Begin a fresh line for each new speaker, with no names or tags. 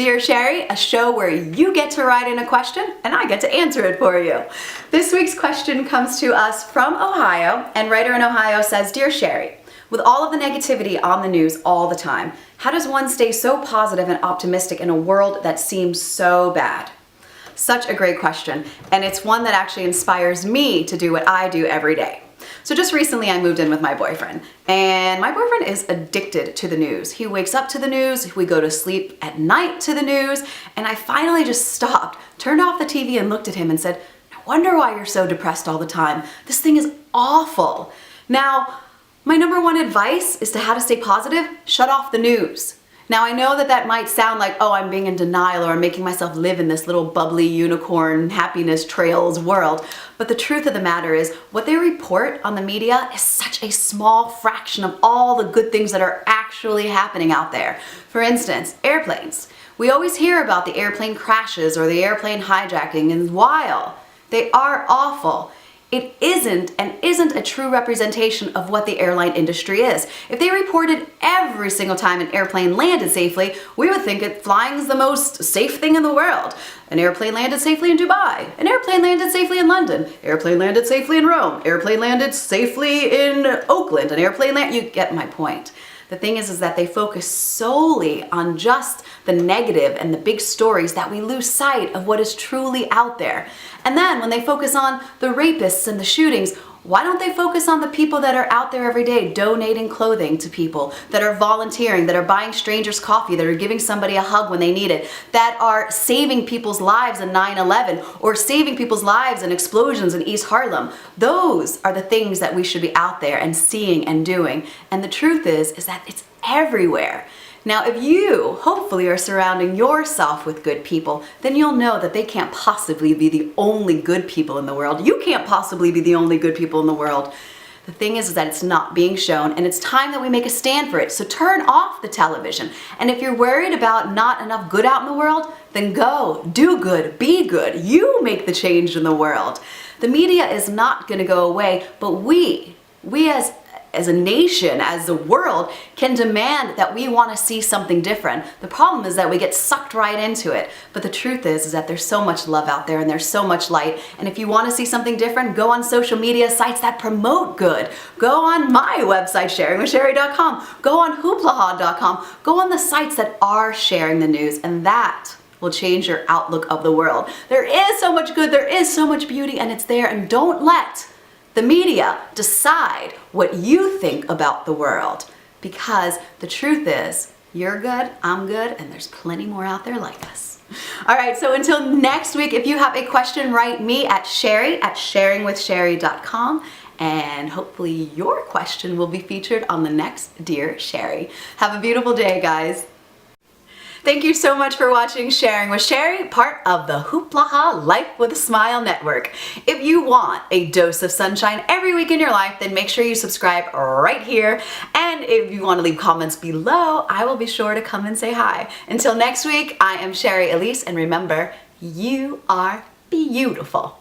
Dear Shari, a show where you get to write in a question and I get to answer it for you. This week's question comes to us from Ohio, and writer in Ohio says, Dear Shari, with all of the negativity on the news all the time, how does one stay so positive and optimistic in a world that seems so bad? Such a great question, and it's one that actually inspires me to do what I do every day. So just recently I moved in with my boyfriend, and my boyfriend is addicted to the news. He wakes up to the news, we go to sleep at night to the news, and I finally just stopped, turned off the TV and looked at him and said, no wonder why you're so depressed all the time. This thing is awful. Now, my number one advice is to how to stay positive, shut off the news. Now I know that that might sound like, oh, I'm being in denial or I'm making myself live in this little bubbly unicorn happiness trails world, but the truth of the matter is what they report on the media is such a small fraction of all the good things that are actually happening out there. For instance, airplanes. We always hear about the airplane crashes or the airplane hijacking, and while they are awful, it isn't a true representation of what the airline industry is. If they reported every single time an airplane landed safely, we would think flying is the most safe thing in the world. An airplane landed safely in Dubai. An airplane landed safely in London. Airplane landed safely in Rome. Airplane landed safely in Oakland. An airplane you get my point. The thing is that they focus solely on just the negative and the big stories that we lose sight of what is truly out there. And then when they focus on the rapists and the shootings, why don't they focus on the people that are out there every day donating clothing to people, that are volunteering, that are buying strangers coffee, that are giving somebody a hug when they need it, that are saving people's lives in 9/11 or saving people's lives in explosions in East Harlem? Those are the things that we should be out there and seeing and doing. And the truth is that it's everywhere. Now, if you hopefully are surrounding yourself with good people, then you'll know that they can't possibly be the only good people in the world. You can't possibly be the only good people in the world. The thing is that it's not being shown, and it's time that we make a stand for it. So turn off the television. And if you're worried about not enough good out in the world, then go, do good, be good. You make the change in the world. The media is not going to go away, but we as a nation, as the world, can demand that we want to see something different. The problem is that we get sucked right into it. But the truth is that there's so much love out there and there's so much light. And if you want to see something different, go on social media sites that promote good. Go on my website, sharingwithshari.com. Go on hooplaha.com. Go on the sites that are sharing the news, and that will change your outlook of the world. There is so much good, there is so much beauty, and it's there. And don't let the media decide what you think about the world, because the truth is you're good, I'm good, and there's plenty more out there like us. All right, so until next week, if you have a question, write me at sharingwithshari.com, and hopefully your question will be featured on the next Dear Shari. Have a beautiful day, guys. Thank you so much for watching Sharing with Shari, part of the Hooplaha Life with a Smile network. If you want a dose of sunshine every week in your life, then make sure you subscribe right here. And if you want to leave comments below, I will be sure to come and say hi. Until next week, I am Shari Alyse, and remember, you are beautiful.